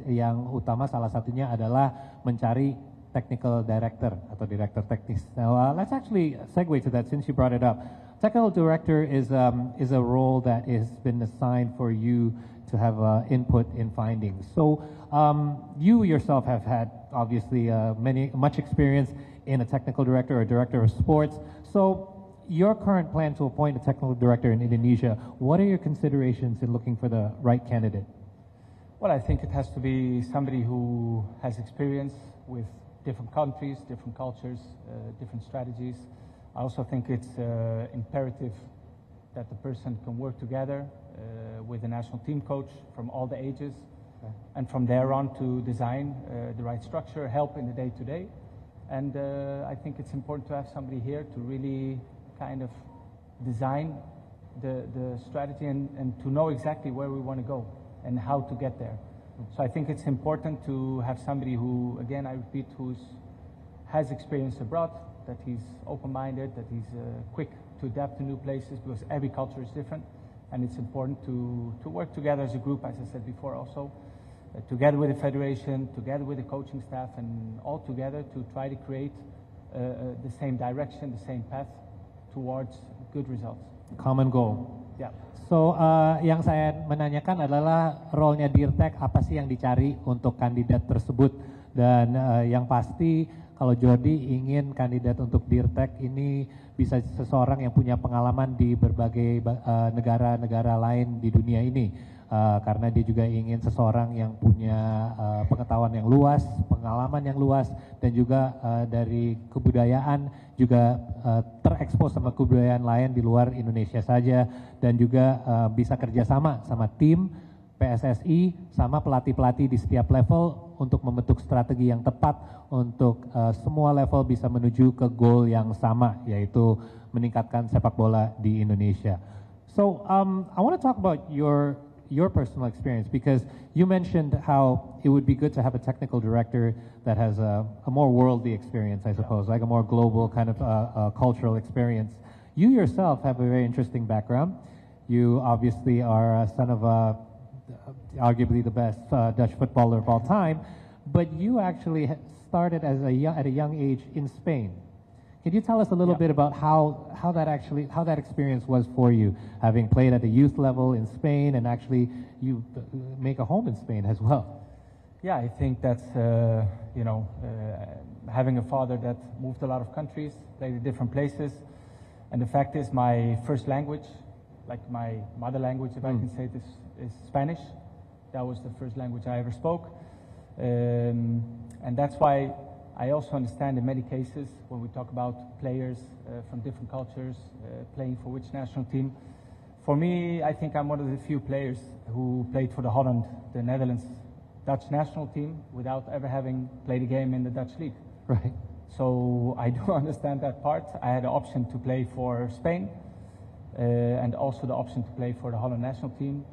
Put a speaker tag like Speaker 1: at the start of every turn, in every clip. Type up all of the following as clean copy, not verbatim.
Speaker 1: yang utama salah satunya adalah mencari technical director atau director teknis. Now, let's actually segue to that since you brought it up. Technical director is a role that has been assigned for you to have input in findings. So, you yourself have had obviously much experience in a technical director or director of sports. So, your current plan to appoint a technical director in Indonesia, what are your considerations in looking for the right candidate?
Speaker 2: Well, I think it has to be somebody who has experience with different countries, different cultures, different strategies. I also think it's imperative that the person can work together with a national team coach from all the ages, and from there on to design the right structure, help in the day-to-day. And I think it's important to have somebody here to really kind of design the strategy and to know exactly where we want to go and how to get there. So I think it's important to have somebody who, again, I repeat, has experience abroad, that he's open-minded, that he's quick to adapt to new places, because every culture is different, and it's important to work together as a group, as I said before also, together with the federation, together with the coaching staff, and all together to try to create the same direction, the same path towards good results.
Speaker 1: Common goal.
Speaker 2: Yeah.
Speaker 1: So, yang saya menanyakan adalah role-nya Dirtek, apa sih yang dicari untuk kandidat tersebut. Dan yang pasti kalau Jordi ingin kandidat untuk Dirtek ini bisa seseorang yang punya pengalaman di berbagai negara-negara lain di dunia ini. Karena dia juga ingin seseorang yang punya pengetahuan yang luas, pengalaman yang luas, dan juga dari kebudayaan juga terekspos sama kebudayaan lain di luar Indonesia saja, dan juga bisa kerjasama sama tim PSSI sama pelatih-pelatih di setiap level untuk membentuk strategi yang tepat untuk semua level bisa menuju ke goal yang sama, yaitu meningkatkan sepak bola di Indonesia. So I want to talk about your personal experience, because you mentioned how it would be good to have a technical director that has a more worldly experience, I suppose, like a more global kind of cultural experience. You yourself have a very interesting background. You obviously are a son of arguably the best Dutch footballer of all time, but you actually started at a young age in Spain. Can you tell us a little bit about how that experience was for you, having played at the youth level in Spain, and actually you make a home in Spain as well?
Speaker 2: Yeah, I think that's having a father that moved a lot of countries, played in different places, and the fact is my first language, like my mother language, if I can say this, is Spanish. That was the first language I ever spoke, and that's why I also understand in many cases when we talk about players from different cultures playing for which national team. For me, I think I'm one of the few players who played for the Holland, the Netherlands, Dutch national team without ever having played a game in the Dutch league.
Speaker 1: Right.
Speaker 2: So I do understand that part. I had the option to play for Spain and also the option to play for the Holland national team.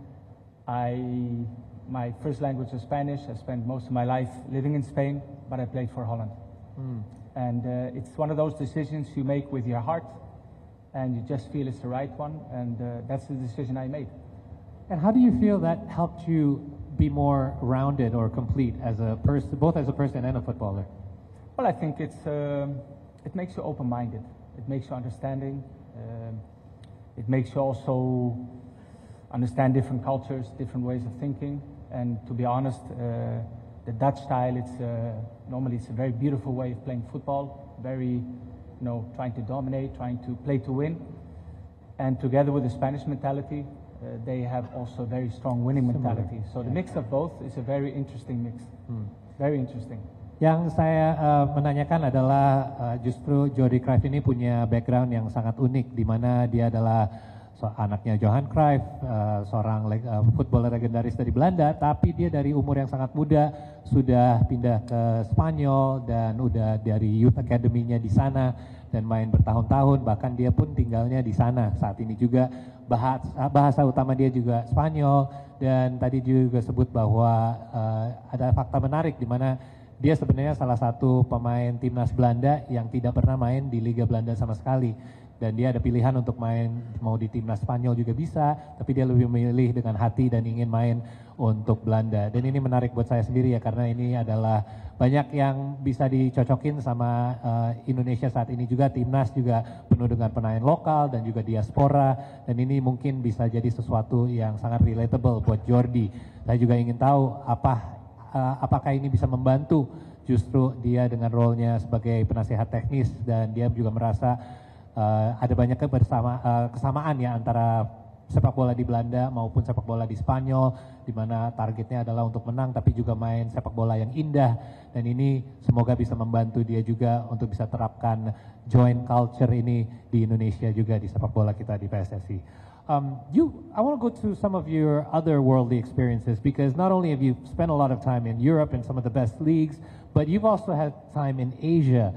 Speaker 2: My first language was Spanish. I spent most of my life living in Spain, but I played for Holland. And it's one of those decisions you make with your heart, and you just feel it's the right one, and that's the decision I made.
Speaker 1: And how do you feel that helped you be more rounded or complete as a person, both as a person and a footballer?
Speaker 2: Well, I think it makes you open-minded. It makes you understanding. It makes you also understand different cultures, different ways of thinking. And to be honest, the Dutch style, normally it's a very beautiful way of playing football, very, trying to dominate, trying to play to win. And together with the Spanish mentality, they have also a very strong winning mentality. So the mix of both is a very interesting mix. Very interesting.
Speaker 1: Yang saya menanyakan adalah justru Jordi Cruyff ini punya background yang sangat unik, di mana dia adalah anaknya Johan Cruyff, seorang footballer legendaris dari Belanda, tapi dia dari umur yang sangat muda sudah pindah ke Spanyol dan udah dari youth academy-nya di sana dan main bertahun-tahun, bahkan dia pun tinggalnya di sana saat ini juga. Bahasa utama dia juga Spanyol, dan tadi juga sebut bahwa ada fakta menarik di mana dia sebenarnya salah satu pemain timnas Belanda yang tidak pernah main di Liga Belanda sama sekali. dan dia ada pilihan untuk main mau di timnas Spanyol juga bisa, tapi dia lebih memilih dengan hati dan ingin main untuk Belanda. Dan ini menarik buat saya sendiri ya, karena ini adalah banyak yang bisa dicocokin sama Indonesia saat ini juga. Timnas juga penuh dengan pemain lokal dan juga diaspora, dan ini mungkin bisa jadi sesuatu yang sangat relatable buat Jordi. Saya juga ingin tahu apakah ini bisa membantu justru dia dengan role-nya sebagai penasihat teknis, dan dia juga merasa ada banyak kesamaan ya antara sepak bola di Belanda maupun sepak bola di Spanyol, di mana targetnya adalah untuk menang tapi juga main sepak bola yang indah, dan ini semoga bisa membantu dia juga untuk bisa terapkan joint culture ini di Indonesia juga di sepak bola kita di PSSI. I want to go to some of your other worldly experiences, because not only have you spent a lot of time in Europe and some of the best leagues, but you've also had time in Asia.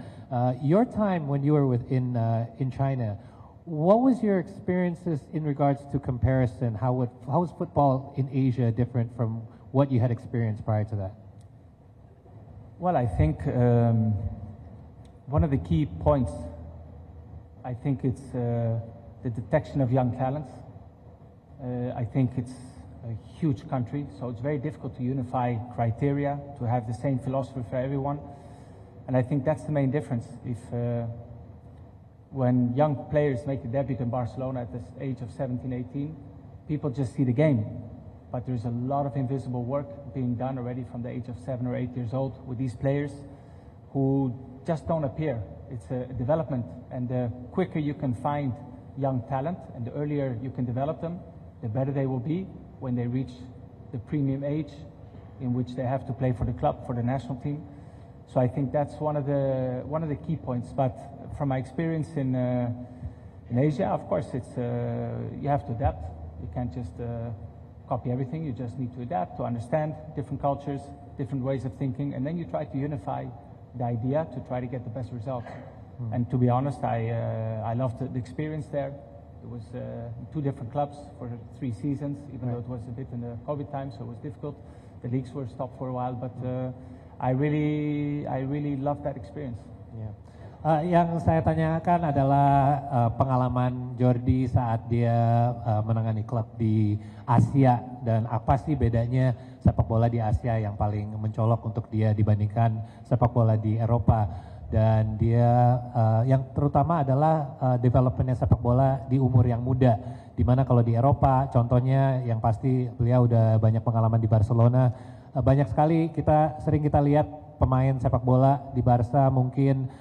Speaker 1: Your time when you were in China, what was your experiences in regards to comparison? How was football in Asia different from what you had experienced prior to that?
Speaker 2: Well, I think one of the key points, I think it's the detection of young talents. I think it's a huge country, so it's very difficult to unify criteria, to have the same philosophy for everyone. And I think that's the main difference. When young players make a debut in Barcelona at the age of 17, 18, people just see the game. But there's a lot of invisible work being done already from the age of 7 or 8 years old with these players who just don't appear. It's a development, and the quicker you can find young talent and the earlier you can develop them, the better they will be when they reach the premium age in which they have to play for the club, for the national team. So I think that's one of the key points. But from my experience in Asia, of course, it's you have to adapt. You can't just copy everything. You just need to adapt, to understand different cultures, different ways of thinking, and then you try to unify the idea to try to get the best results. And to be honest, I loved the experience there. It was 2 different clubs for 3 seasons, even though it was a bit in the COVID time, so it was difficult. The leagues were stopped for a while, but I really loved that experience.
Speaker 1: Yeah. Yang saya tanyakan adalah pengalaman Jordi saat dia menangani klub di Asia, dan apa sih bedanya sepak bola di Asia yang paling mencolok untuk dia dibandingkan sepak bola di Eropa. Dan dia yang terutama adalah developmentnya sepak bola di umur yang muda, dimana kalau di Eropa contohnya yang pasti beliau udah banyak pengalaman di Barcelona, banyak sekali sering kita lihat pemain sepak bola di Barca mungkin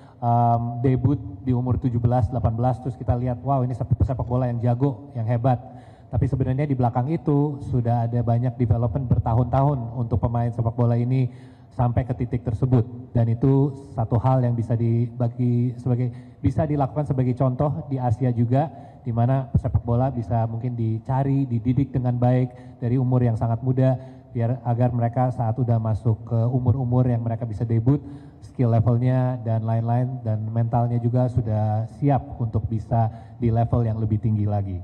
Speaker 1: debut di umur 17-18, terus kita lihat wow ini sepak bola yang jago, yang hebat, tapi sebenarnya di belakang itu sudah ada banyak development bertahun-tahun untuk pemain sepak bola ini sampai ke titik tersebut, dan itu satu hal yang bisa dilakukan sebagai contoh di Asia juga, di mana sepak bola bisa mungkin dicari, dididik dengan baik dari umur yang sangat muda, agar mereka saat udah masuk ke umur-umur yang mereka bisa debut, skill levelnya dan lain-lain, dan mentalnya juga sudah siap untuk bisa di level yang lebih tinggi lagi.